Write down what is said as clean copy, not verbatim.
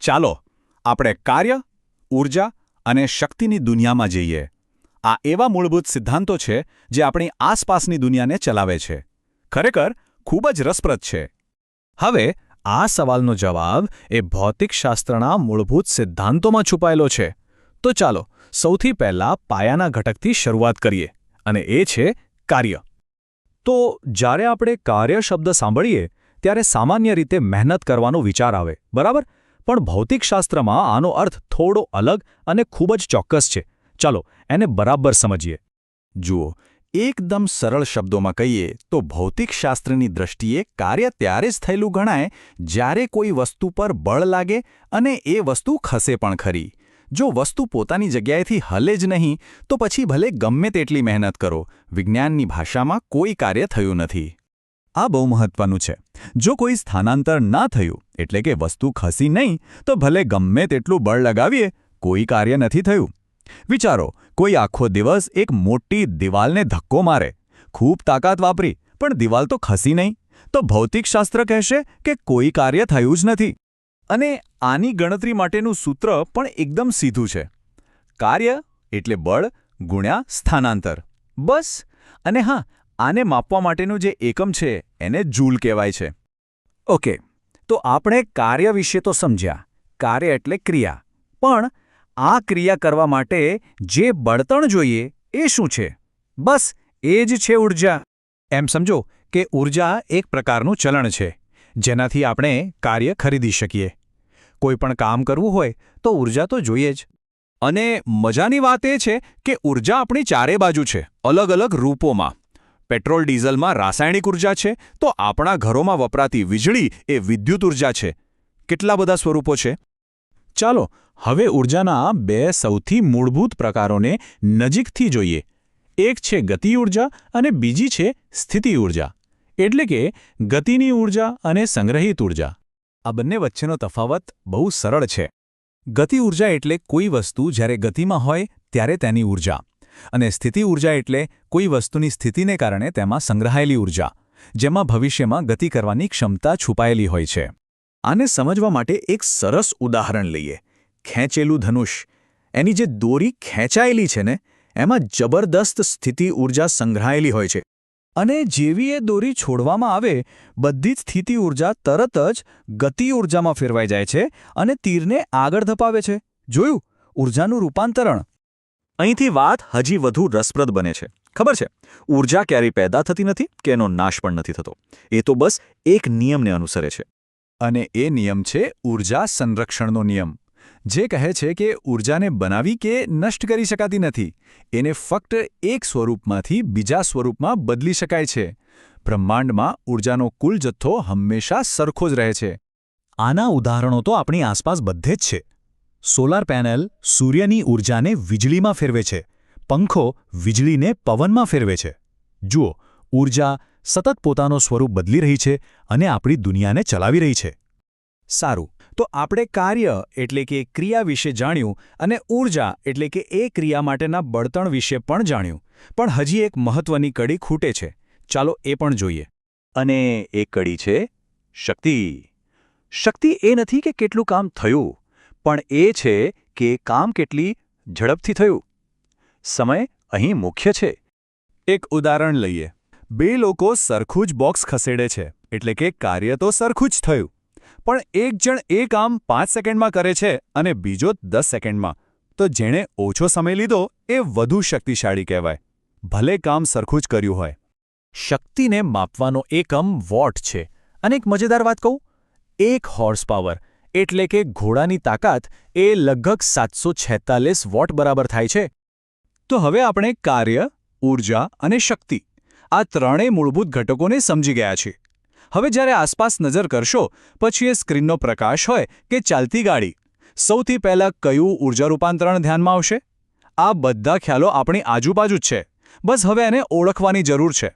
ચાલો આપણે કાર્ય, ઊર્જા અને શક્તિની દુનિયામાં જઈએ. આ એવા મૂળભૂત સિદ્ધાંતો છે જે આપણી આસપાસની દુનિયાને ચલાવે છે. ખરેખર ખૂબ જ રસપ્રદ છે. હવે આ સવાલનો જવાબ એ ભૌતિકશાસ્ત્રના મૂળભૂત સિદ્ધાંતોમાં છુપાયેલો છે. તો ચાલો સૌથી પહેલા પાયાના ઘટકથી શરૂઆત કરીએ, અને એ છે કાર્ય. તો જ્યારે આપણે કાર્ય શબ્દ સાંભળીએ ત્યારે સામાન્ય રીતે મહેનત કરવાનો વિચાર આવે, બરાબર? પણ ભૌતિકશાસ્ત્રમાં આનો અર્થ થોડો અલગ અને ખૂબ જ ચોક્કસ છે. ચાલો એને બરાબર સમજીએ. જુઓ, એકદમ સરળ શબ્દોમાં કહીએ તો ભૌતિકશાસ્ત્રની દૃષ્ટિએ કાર્ય ત્યારે જ થયેલું ગણાય જ્યારે કોઈ વસ્તુ પર બળ લાગે અને એ વસ્તુ ખસે પણ ખરી. જો વસ્તુ પોતાની જગ્યાએથી હલે જ નહીં તો પછી ભલે ગમે તેટલી મહેનત કરો, વિજ્ઞાનની ભાષામાં કોઈ કાર્ય થયું નથી. આ બહુ મહત્વનું છે. જો કોઈ સ્થાનાંતર ના થયું, એટલે કે વસ્તુ ખસી નહીં, તો ભલે ગમે તેટલું બળ લગાવીએ, કોઈ કાર્ય નથી થયું. વિચારો, કોઈ આખો દિવસ એક મોટી દિવાલને ધક્કો મારે, ખૂબ તાકાત વાપરી, પણ દિવાલ તો ખસી નહીં, તો ભૌતિકશાસ્ત્ર કહેશે કે કોઈ કાર્ય થયું જ નથી. અને આની ગણતરી માટેનું સૂત્ર પણ એકદમ સીધું છે. કાર્ય એટલે બળ ગુણ્યા સ્થાનાંતર. બસ. અને હા, આને માપવા માટેનું જે એકમ છે એને જૂલ કહેવાય છે. ઓકે, તો આપણે કાર્ય વિશે તો સમજ્યા. કાર્ય એટલે ક્રિયા. પણ આ ક્રિયા કરવા માટે જે બળતણ જોઈએ એ શું છે? બસ એ જ છે ઊર્જા. એમ સમજો કે ઊર્જા એક પ્રકારનું ચલણ છે, જેનાથી આપણે કાર્ય ખરીદી શકીએ. કોઈ પણ કામ કરવું હોય તો ઊર્જા તો જોઈએ જ. અને મજાની વાત એ છે કે ઊર્જા આપણી ચારે બાજુ છે, અલગ અલગ રૂપોમાં. પેટ્રોલ ડીઝલમાં રાસાયણિક ઊર્જા છે, તો આપણા ઘરોમાં વપરાતી વીજળી એ વિદ્યુત ઊર્જા છે. કેટલા બધા સ્વરૂપો છે. ચાલો હવે ઊર્જાના બે સૌથી મૂળભૂત પ્રકારોને નજીકથી જોઈએ. એક છે ગતિ ઊર્જા અને બીજી છે સ્થિતિ ઊર્જા, એટલે કે ગતિની ઊર્જા અને સંગ્રહિત ઊર્જા. આ બંને વચ્ચેનો તફાવત બહુ સરળ છે. ગતિ ઊર્જા એટલે કોઈ વસ્તુ જ્યારે ગતિમાં હોય ત્યારે તેની ઊર્જા, અને સ્થિતિ ઊર્જા એટલે કોઈ વસ્તુની સ્થિતિને કારણે તેમાં સંગ્રહાયેલી ઊર્જા, જેમાં ભવિષ્યમાં ગતિ કરવાની ક્ષમતા છુપાયેલી હોય છે. આને સમજવા માટે એક સરસ ઉદાહરણ લઈએ. ખેંચેલું ધનુષ. એની જે દોરી ખેંચાયેલી છે ને, એમાં જબરદસ્ત સ્થિતિ ઊર્જા સંગ્રહાયેલી હોય છે. અને જેવી એ દોરી છોડવામાં આવે, બધી જ સ્થિતિ ઊર્જા તરત જ ગતિ ઊર્જામાં ફેરવાઈ જાય છે અને તીરને આગળ ધપાવે છે. જોયું? ઊર્જાનું રૂપાંતરણ. અહીંથી વાત હજી વધુ રસપ્રદ બને છે. ખબર છે, ઊર્જા ક્યારેય પેદા થતી નથી કે એનો નાશ પણ નથી થતો. એ તો બસ એક નિયમને અનુસરે છે. અને એ નિયમ છે ઊર્જા સંરક્ષણનો નિયમ, જે કહે છે કે ઊર્જાને બનાવી કે નષ્ટ કરી શકાતી નથી. એને ફક્ત એક સ્વરૂપમાંથી બીજા સ્વરૂપમાં બદલી શકાય છે. બ્રહ્માંડમાં ઊર્જાનો કુલ જથ્થો હંમેશા સરખો જ રહે છે. આના ઉદાહરણો તો આપણી આસપાસ બધે જ છે. સોલાર પેનલ સૂર્યની ઊર્જાને વીજળીમાં ફેરવે છે. પંખો વીજળીને પવનમાં ફેરવે છે. જુઓ, ઊર્જા સતત પોતાનો સ્વરૂપ બદલી રહી છે અને આપણી દુનિયાને ચલાવી રહી છે. સારું, તો આપણે કાર્ય એટલે કે ક્રિયા વિશે જાણ્યું અને ઊર્જા એટલે કે એ ક્રિયા માટેના બળતણ વિશે પણ જાણ્યું. પણ હજી એક મહત્વની કડી ખૂટે છે. ચાલો એ પણ જોઈએ. અને એ કડી છે શક્તિ. શક્તિ એ નથી કે કેટલું કામ થયું, પણ એ છે કે કામ કેટલી ઝડપથી થયું. સમય અહીં મુખ્ય છે. એક ઉદાહરણ લઈએ. બે લોકો સરખું જ બોક્સ ખસેડે છે, એટલે કે કાર્ય તો સરખું જ થયું. પણ એક જણ એ કામ 5 સેકન્ડમાં કરે છે અને બીજો 10 સેકન્ડમાં. તો જેણે ઓછો સમય લીધો એ વધુ શક્તિશાળી કહેવાય, ભલે કામ સરખું જ કર્યું હોય. શક્તિને માપવાનો એકમ વોટ છે. અને એક મજેદાર વાત કહું, 1 હોર્સ પાવર એટલે કે ઘોડાની તાકાત એ લગભગ 746 વોટ બરાબર થાય છે. તો હવે આપણે કાર્ય, ઊર્જા અને શક્તિ આ ત્રણેય મૂળભૂત ઘટકોને સમજી ગયા છીએ. હવે જ્યારે આસપાસ નજર કરશો, પછી એ સ્ક્રીનનો પ્રકાશ હોય કે ચાલતી ગાડી, સૌથી પહેલાં કયું ઊર્જા રૂપાંતરણ ધ્યાનમાં આવશે? આ બધા ખ્યાલો આપણી આજુબાજુ જ છે. બસ હવે એને ઓળખવાની જરૂર છે.